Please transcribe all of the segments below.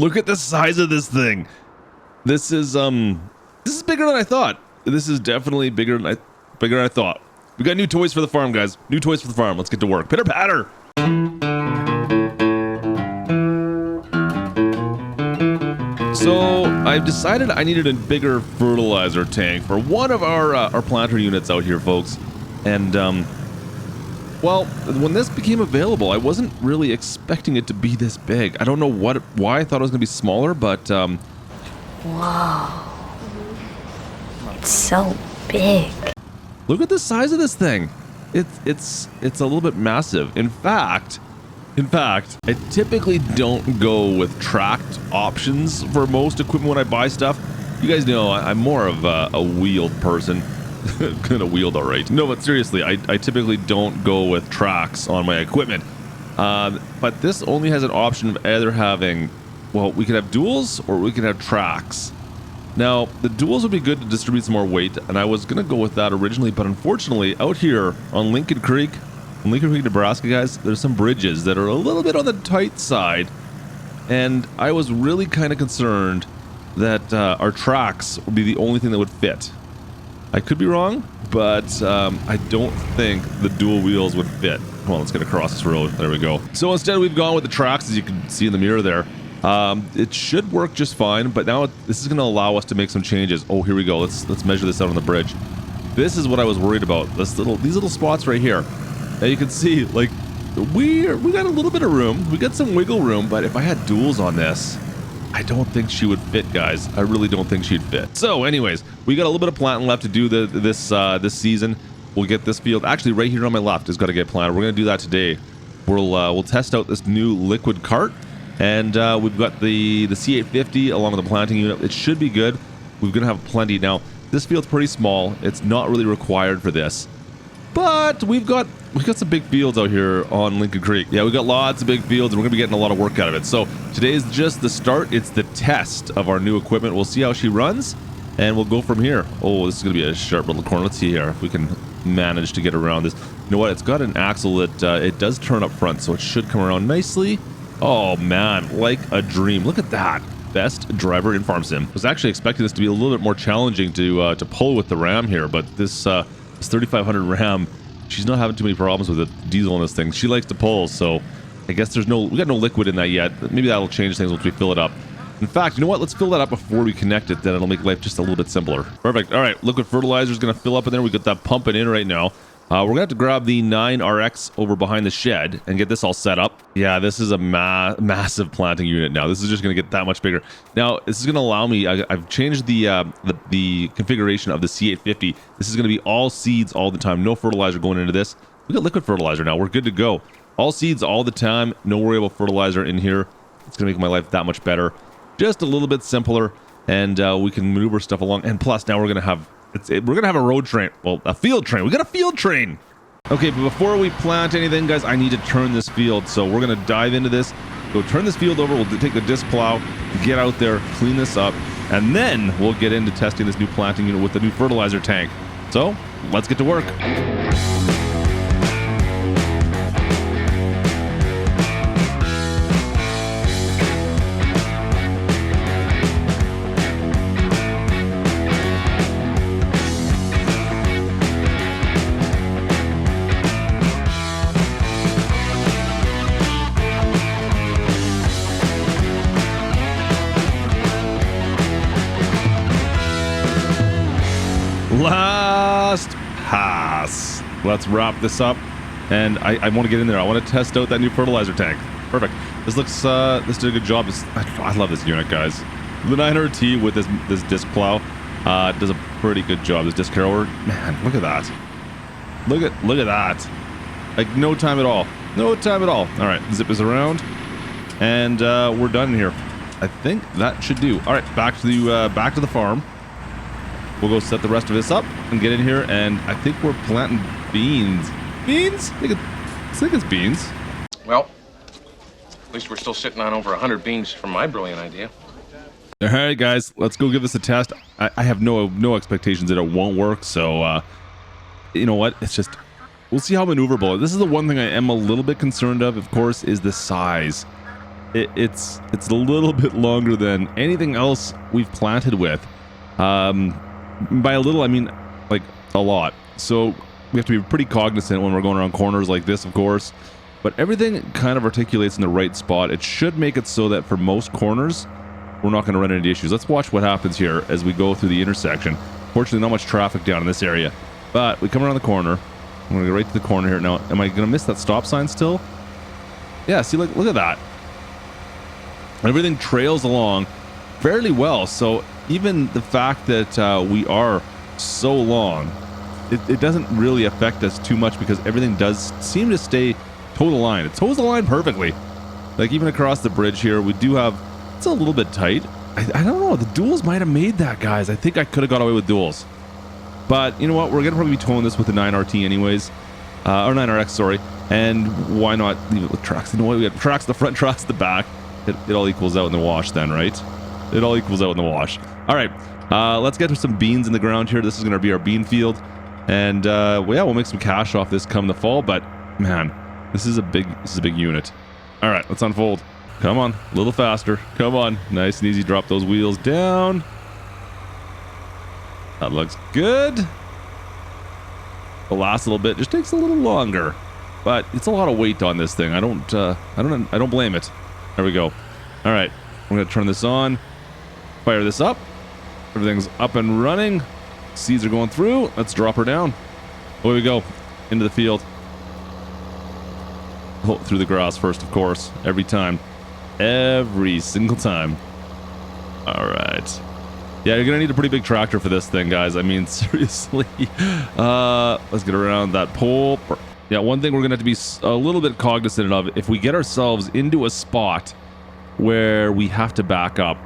Look at the size of this thing. This is bigger than I thought. This is definitely bigger than I thought. We got new toys for the farm, guys. New toys for the farm. Let's get to work. Pitter patter. So I've decided I needed a bigger fertilizer tank for one of our planter units out here, folks. And well, when this became available, I wasn't really expecting it to be this big. I don't know why I thought it was gonna be smaller, but Whoa. It's so big. look at the size of this thing. It's a little bit massive. In fact, I typically don't go with tracked options for most equipment when I buy stuff. You guys know I'm more of a wheeled person. Kind of wheeled, all right. No, but seriously, I typically don't go with tracks on my equipment. But this only has an option of either having, well, we could have duals or we could have tracks. Now, the duals would be good to distribute some more weight, and I was going to go with that originally, but unfortunately, out here on Lincoln Creek, Nebraska, guys, there's some bridges that are a little bit on the tight side, and I was really kind of concerned that our tracks would be the only thing that would fit. I could be wrong, but I don't think the dual wheels would fit. Come on, let's get across this road. There we go. So instead, we've gone with the tracks, as you can see in the mirror there. It should work just fine, but now this is going to allow us to make some changes. Oh, here we go. Let's measure this out on the bridge. This is what I was worried about. These little spots right here. Now you can see, like, we got a little bit of room. We got some wiggle room, but if I had duals on this, I don't think she would fit, guys. I really don't think she'd fit. So anyways, we got a little bit of planting left to do this season. We'll get this field actually right here on my left has got to get planted. We're going to do that today. We'll test out this new liquid cart, and we've got the C850 along with the planting unit. It should be good. We're going to have plenty. Now, this field's pretty small. It's not really required for this, but we've got some big fields out here on Lincoln Creek. Yeah, we got lots of big fields, and we're gonna be getting a lot of work out of it. So today is just the start. It's the test of our new equipment. We'll see how she runs, and we'll go from here. Oh, this is gonna be a sharp little corner. Let's see here if we can manage to get around this. You know what? It's got an axle that it does turn up front, so it should come around nicely. Oh man, like a dream. Look at that. Best driver in Farm Sim. I was actually expecting this to be a little bit more challenging to pull with the Ram here, but this 3500 Ram, she's not having too many problems with the diesel on this thing. She likes to pull, so I guess we got no liquid in that yet. Maybe that'll change things once we fill it up. In fact, you know what? Let's fill that up before we connect it. Then it'll make life just a little bit simpler. Perfect. All right, liquid fertilizer is going to fill up in there. We got that pumping in right now. We're going to have to grab the 9RX over behind the shed and get this all set up. Yeah, this is a massive planting unit now. This is just going to get that much bigger. Now, this is going to allow me, I've changed the configuration of the C850. This is going to be all seeds all the time. No fertilizer going into this. We got liquid fertilizer now. We're good to go. All seeds all the time. No worry about fertilizer in here. It's going to make my life that much better. Just a little bit simpler, and we can maneuver stuff along. And plus, now we're going to have a road train. Well, a field train. We got a field train. Okay, but before we plant anything, guys, I need to turn this field. So we're going to dive into this. Go turn this field over. We'll take the disc plow, get out there, clean this up, and then we'll get into testing this new planting unit with the new fertilizer tank. So let's get to work. Last pass. Let's wrap this up, and I want to get in there. I want to test out that new fertilizer tank. Perfect. This looks this did a good job. I love this unit, guys. The 900T with this disc plow does a pretty good job. This disc harrower, man, look at that. Look at that. Like no time at all. No time at all. All right, zip this around, and we're done here. I think that should do. All right, back to the farm. We'll go set the rest of this up and get in here, and I think we're planting beans. Beans? I think it's beans. Well, at least we're still sitting on over 100 beans from my brilliant idea. All right, guys, let's go give this a test. I have no expectations that it won't work, so you know what? It's just, we'll see how maneuverable. This is the one thing I am a little bit concerned of course, is the size. it's a little bit longer than anything else we've planted with. By a little, I mean like a lot. So we have to be pretty cognizant when we're going around corners like this, of course. But everything kind of articulates in the right spot. It should make it so that for most corners, we're not going to run into issues. Let's watch what happens here as we go through the intersection. Fortunately, not much traffic down in this area. But we come around the corner. I'm going to go right to the corner here. Now, am I going to miss that stop sign still? Yeah, see, look at that. Everything trails along fairly well. So even the fact that we are so long, it doesn't really affect us too much because everything does seem to toe the line. It toes the line perfectly. Like even across the bridge here, we do have, it's a little bit tight. I don't know, the duals might have made that, guys. I think I could have got away with duals. But you know what, we're gonna probably be towing this with the 9RT anyways. Or 9RX, sorry. And why not leave it with tracks? You know what, we got tracks the front, tracks the back. It all equals out in the wash then, right? It all equals out in the wash. All right, let's get to some beans in the ground here. This is gonna be our bean field. And well, yeah, we'll make some cash off this come the fall, but man, this is a big unit. All right, let's unfold. Come on, a little faster. Come on, nice and easy. Drop those wheels down. That looks good. The last little bit just takes a little longer, but it's a lot of weight on this thing. I don't blame it. There we go. All right, we're gonna turn this on, fire this up. Everything's up and running. Seeds are going through. Let's drop her down. Away we go into the field. Oh, through the grass first, of course. Every time. Every single time. All right. Yeah, you're gonna need a pretty big tractor for this thing, guys. I mean, seriously. Let's get around that pole. Yeah, one thing we're gonna have to be a little bit cognizant of, if we get ourselves into a spot where we have to back up,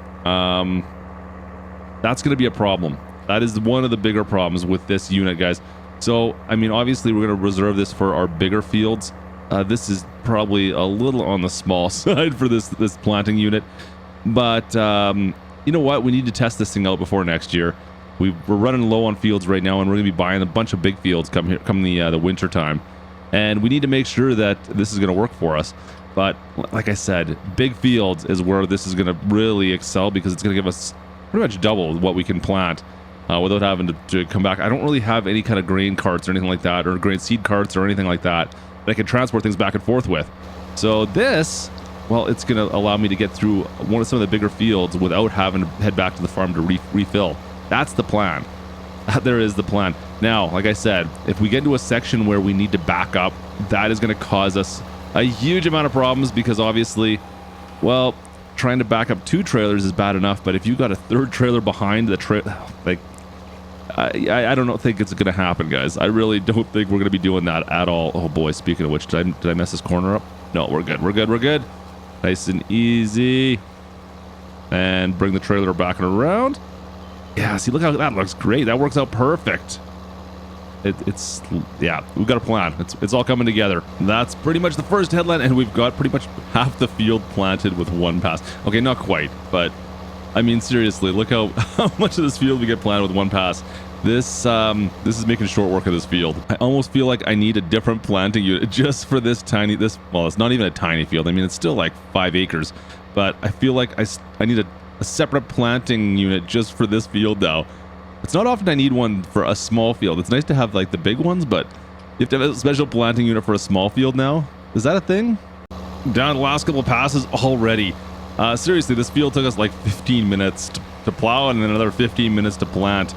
that's gonna be a problem. That is one of the bigger problems with this unit, guys. So, I mean, obviously we're gonna reserve this for our bigger fields. This is probably a little on the small side for this planting unit, but you know what? We need to test this thing out before next year. We're running low on fields right now, and we're gonna be buying a bunch of big fields come the winter time, and we need to make sure that this is gonna work for us. But like I said, big fields is where this is gonna really excel because it's gonna give us pretty much double what we can plant without having to come back. I don't really have any kind of grain carts or anything like that, or grain seed carts or anything like that I can transport things back and forth with. So this, well, it's going to allow me to get through some of the bigger fields without having to head back to the farm to refill. That's the plan. There is the plan. Now, like I said, if we get into a section where we need to back up, that is going to cause us a huge amount of problems because obviously, well, trying to back up 2 trailers is bad enough, but if you got a 3rd trailer behind the trailer, like, I don't think it's going to happen, guys. I really don't think we're going to be doing that at all. Oh boy, speaking of which, did I mess this corner up? No, we're good. We're good. We're good. Nice and easy. And bring the trailer back and around. Yeah, see, look how that looks great. That works out perfect. It's yeah, we've got a plan. It's all coming together. That's pretty much the first headland, and we've got pretty much half the field planted with 1 pass. Okay, not quite, but I mean, seriously, look how much of this field we get planted with 1 pass. This is making short work of this field. I almost feel like I need a different planting unit just for this well, it's not even a tiny field. I mean, it's still like 5 acres, but I feel like I need a separate planting unit just for this field now. It's not often I need one for a small field. It's nice to have like the big ones, but you have to have a special planting unit for a small field now. Is that a thing? Down the last couple of passes already. Seriously, this field took us like 15 minutes to plow and then another 15 minutes to plant.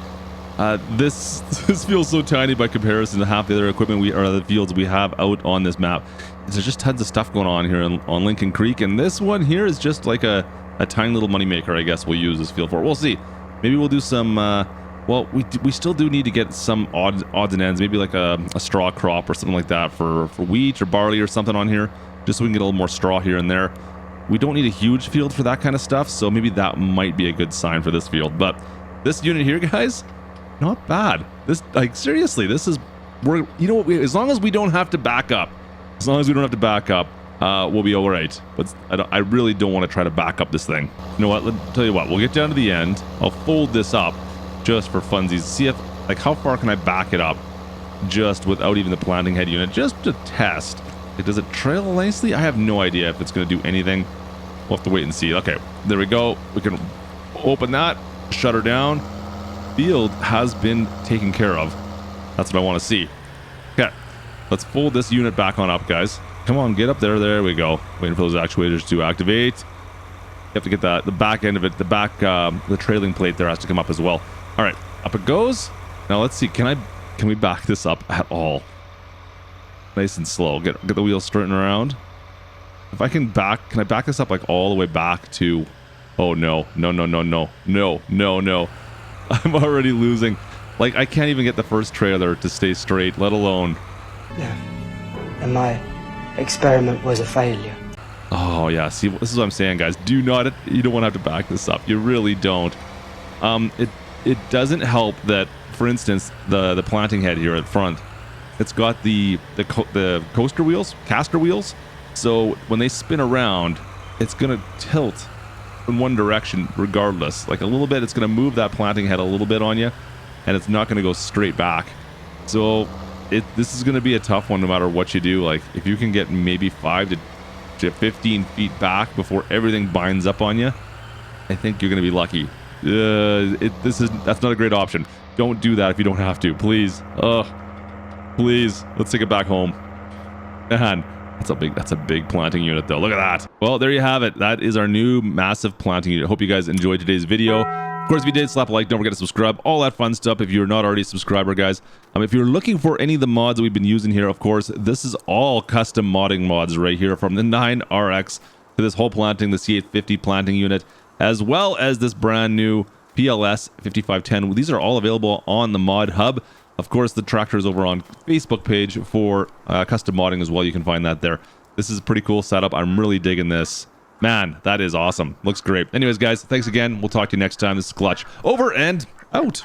This feels so tiny by comparison to half the other equipment the fields we have out on this map. There's just tons of stuff going on here on Lincoln Creek, and this one here is just like a tiny little moneymaker, I guess we'll use this field for. We'll see. Maybe we'll do some, well, we still do need to get some odds and ends, maybe like a straw crop or something like that for wheat or barley or something on here, just so we can get a little more straw here and there. We don't need a huge field for that kind of stuff, so maybe that might be a good sign for this field. But this unit here, guys, not bad. This, like, seriously, this is, you know what, as long as we don't have to back up, we'll be all right. But I really don't want to try to back up this thing. You know what, let me tell you what, we'll get down to the end. I'll fold this up just for funsies. See if, like, how far can I back it up just without even the planting head unit, just to test. Like, does it trail nicely? I have no idea if it's going to do anything. We'll have to wait and see. Okay, there we go. We can open that, shut her down. Field has been taken care of. That's what I want to see. Okay, let's fold this unit back on up, guys. Come on, get up there. There we go. Waiting for those actuators to activate. You have to get the back end of it, the trailing plate there has to come up as well. All right, up it goes. Now let's see. Can we back this up at all? Nice and slow. Get the wheels straightened around. If I can I back this up like all the way back to? Oh no. I'm already losing. Like, I can't even get the first trailer to stay straight, let alone. No. And my experiment was a failure. Oh yeah, see, this is what I'm saying, guys. You don't want to have to back this up. You really don't. It doesn't help that, for instance, the planting head here at front, it's got the caster wheels. So when they spin around, it's gonna tilt in one direction regardless. Like a little bit, it's gonna move that planting head a little bit on you, and it's not gonna go straight back. So this is gonna be a tough one no matter what you do. Like if you can get maybe 5 to 15 feet back before everything binds up on you, I think you're gonna be lucky. That's not a great option. Don't do that if you don't have to, please. Please, let's take it back home. Man, that's a big planting unit though. Look at that. Well, there you have it. That is our new massive planting unit. Hope you guys enjoyed today's video. Of course, if you did, slap a like, don't forget to subscribe, all that fun stuff if you're not already a subscriber, guys. If you're looking for any of the mods that we've been using here, of course, this is all custom modding mods right here, from the 9RX to this whole planting, the C850 planting unit, as well as this brand new PLS 5510. These are all available on the Mod Hub. Of course, the tractor is over on Facebook page for custom modding as well. You can find that there. This is a pretty cool setup. I'm really digging this. Man, that is awesome. Looks great. Anyways, guys, thanks again. We'll talk to you next time. This is Klutch. Over and out.